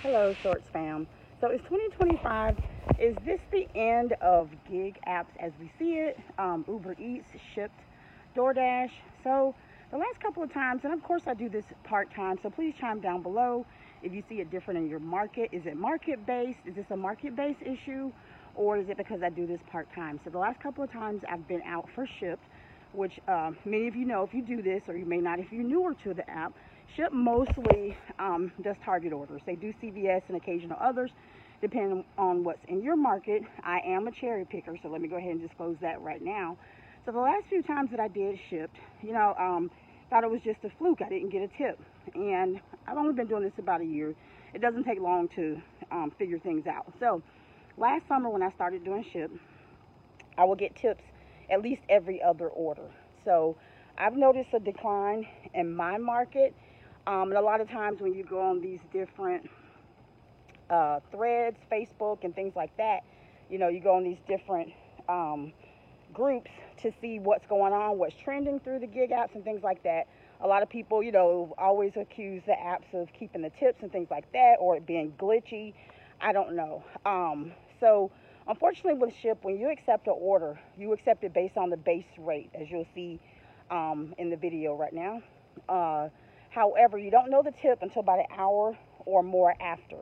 Hello, Shorts fam. So it's 2025. Is this the end of gig apps as we see it? Uber Eats, Shipt, DoorDash. So the last couple of times, and of course I do this part time, so please chime down below if you see it different in your market. Is it market based? Is this a market based issue? Or is it because I do this part time? So the last couple of times I've been out for Shipt, which many of you know if you do this, or you may not if you're newer to the app. Shipt mostly does target orders. They do CVS and occasional others, depending on what's in your market. I am a cherry picker, so let me go ahead and disclose that right now. So the last few times that I did Shipt, thought it was just a fluke. I didn't get a tip, and I've only been doing this about a year. It doesn't take long to figure things out. So last summer when I started doing Shipt, I will get tips at least every other order. So I've noticed a decline in my market. And a lot of times when you go on these different threads, Facebook, and things like that, you go on these different groups to see what's going on, what's trending through the gig apps and things like that. A lot of people, always accuse the apps of keeping the tips and things like that, or it being glitchy. I don't know. So unfortunately with Shipt, when you accept an order, you accept it based on the base rate, as you'll see in the video right now. However, you don't know the tip until about an hour or more after,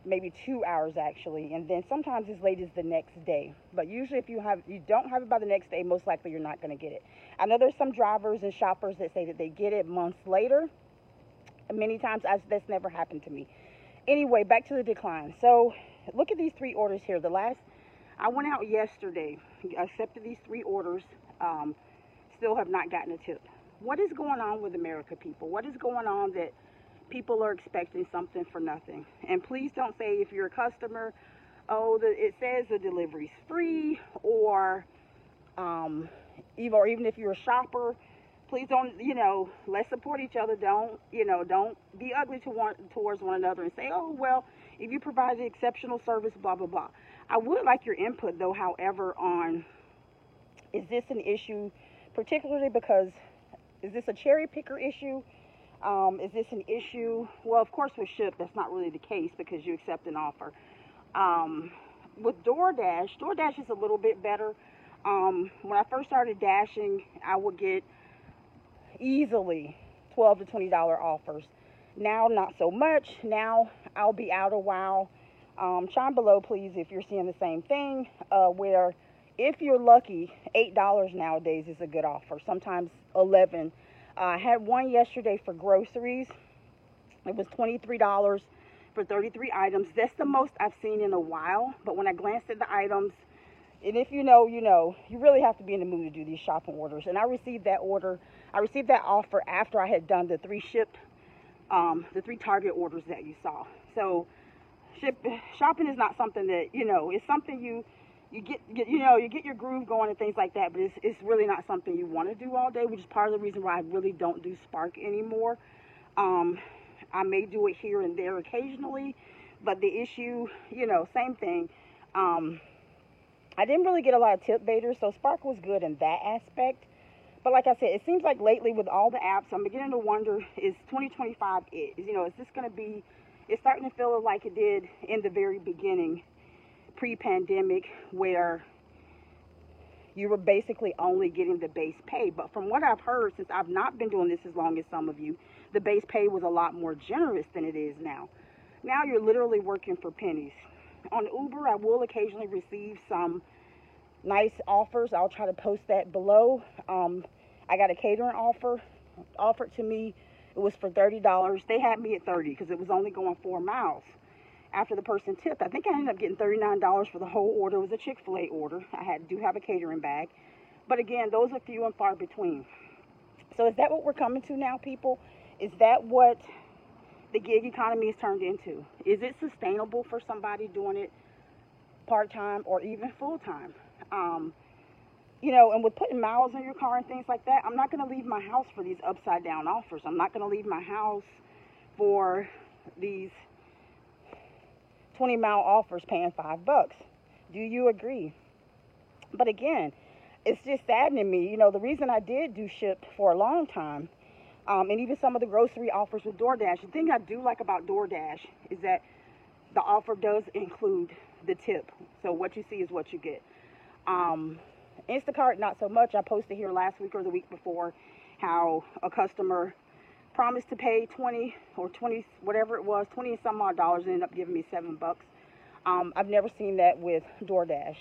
maybe 2 hours actually, and then sometimes as late as the next day. But usually, if you don't have it by the next day, most likely you're not going to get it. I know there's some drivers and shoppers that say that they get it months later. Many times, that's never happened to me. Anyway, back to the decline. So, look at these three orders here. I went out yesterday, accepted these three orders, still have not gotten a tip. What is going on with America, people? What is going on that people are expecting something for nothing? And please don't say if you're a customer, it says the delivery's free, or even if you're a shopper, please don't, let's support each other. Don't be ugly towards one another and say, oh, well, if you provide exceptional service, blah, blah, blah. I would like your input, though, however, on is this an issue, particularly because is this a cherry picker issue? Is this an issue? Well, of course, with Shipt, that's not really the case because you accept an offer. With DoorDash is a little bit better. When I first started dashing, I would get easily $12 to $20 offers. Now, not so much. Now, I'll be out a while. Chime below, please, if you're seeing the same thing, where if you're lucky, $8 nowadays is a good offer, sometimes 11. I had one yesterday for groceries. It was $23 for 33 items. That's the most I've seen in a while. But when I glanced at the items, and if you know, you really have to be in the mood to do these shopping orders. And I received that offer after I had done the three Target orders that you saw. So shopping is not something that, it's something you get your groove going and things like that, but it's really not something you want to do all day, which is part of the reason why I really don't do Spark anymore. I may do it here and there occasionally, but the issue, same thing. I didn't really get a lot of tip baiters, so Spark was good in that aspect. But like I said, it seems like lately with all the apps, I'm beginning to wonder, is 2025 it? Is this going to be, it's starting to feel like it did in the very beginning, pre-pandemic, where you were basically only getting the base pay. But from what I've heard, since I've not been doing this as long as some of you, the base pay was a lot more generous than it is now. Now you're literally working for pennies. On Uber, I will occasionally receive some nice offers. I'll try to post that below. I got a catering offer offered to me. It was for $30. They had me at $30 because it was only going 4 miles. After the person tipped, I think I ended up getting $39 for the whole order. It was a Chick-fil-A order. I do have a catering bag. But again, those are few and far between. So is that what we're coming to now, people? Is that what the gig economy has turned into? Is it sustainable for somebody doing it part-time or even full-time? And with putting miles in your car and things like that, I'm not going to leave my house for these upside-down offers. I'm not going to leave my house for these 20-mile offers paying $5. Do you agree? But again, it's just saddening me. The reason I did do Shipt for a long time and even some of the grocery offers with DoorDash. The thing I do like about DoorDash is that the offer does include the tip. So what you see is what you get. Instacart, not so much. I posted here last week or the week before how a customer promised to pay 20 or 20, whatever it was, 20 and some odd dollars, and ended up giving me $7. I've never seen that with DoorDash.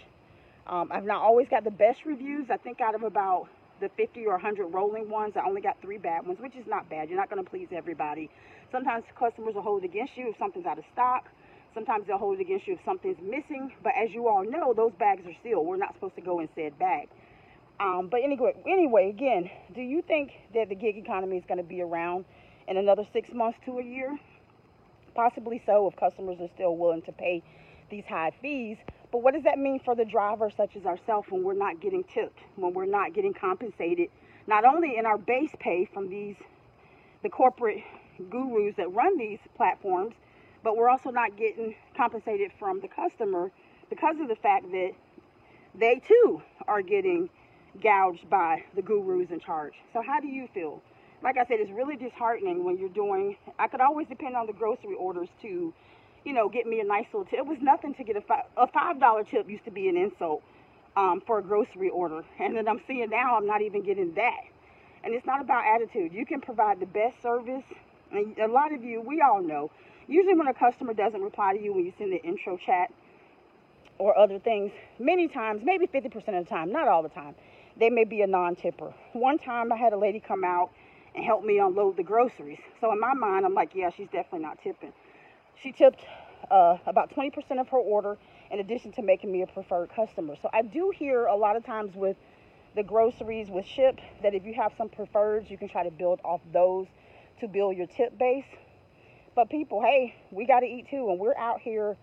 I've not always got the best reviews. I think out of about the 50 or 100 rolling ones, I only got 3 bad ones, which is not bad. You're not going to please everybody. Sometimes customers will hold it against you if something's out of stock. Sometimes they'll hold it against you if something's missing. But as you all know, those bags are sealed. We're not supposed to go in said bag. But anyway, again, do you think that the gig economy is going to be around in another 6 months to a year? Possibly so, if customers are still willing to pay these high fees. But what does that mean for the drivers such as ourselves when we're not getting tipped, when we're not getting compensated, not only in our base pay from the corporate gurus that run these platforms, but we're also not getting compensated from the customer because of the fact that they too are getting gouged by the gurus in charge. So how do you feel? Like I said, it's really disheartening when you're doing, I could always depend on the grocery orders to, get me a nice little tip. It was nothing to get a $5 tip used to be an insult for a grocery order. And then I'm seeing now I'm not even getting that. And it's not about attitude. You can provide the best service. And a lot of you, we all know, usually when a customer doesn't reply to you when you send the intro chat or other things, many times, maybe 50% of the time, not all the time, they may be a non-tipper. One time I had a lady come out and help me unload the groceries. So in my mind, I'm like, yeah, she's definitely not tipping. She tipped about 20% of her order in addition to making me a preferred customer. So I do hear a lot of times with the groceries, with Ship, that if you have some preferreds, you can try to build off those to build your tip base. But people, hey, we got to eat too, and we're out here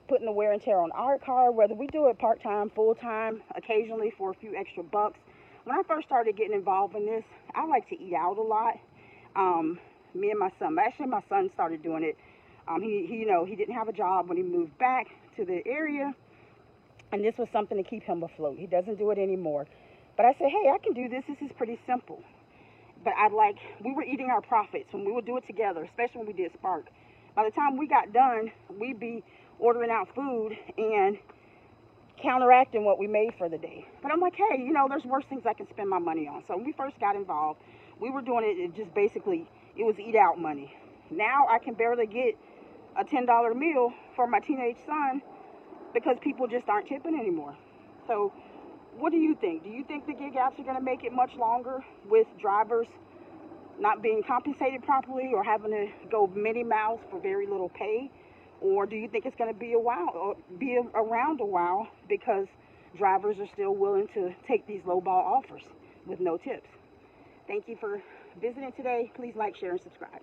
putting the wear and tear on our car, whether we do it part-time, full-time, occasionally for a few extra bucks. When I first started getting involved in this, I like to eat out a lot. Me and my son, actually my son started doing it. He didn't have a job when he moved back to the area, and this was something to keep him afloat. He doesn't do it anymore. But I said, hey, I can do this. This is pretty simple. But we were eating our profits when we would do it together, especially when we did Spark. By the time we got done, we'd be ordering out food and counteracting what we made for the day. But I'm like, hey, there's worse things I can spend my money on. So when we first got involved, we were doing it just basically, it was eat out money. Now I can barely get a $10 meal for my teenage son because people just aren't tipping anymore. So what do you think? Do you think the gig apps are going to make it much longer with drivers not being compensated properly or having to go many miles for very little pay? Or do you think it's going to be around a while because drivers are still willing to take these lowball offers with no tips? Thank you for visiting today. Please like, share, and subscribe.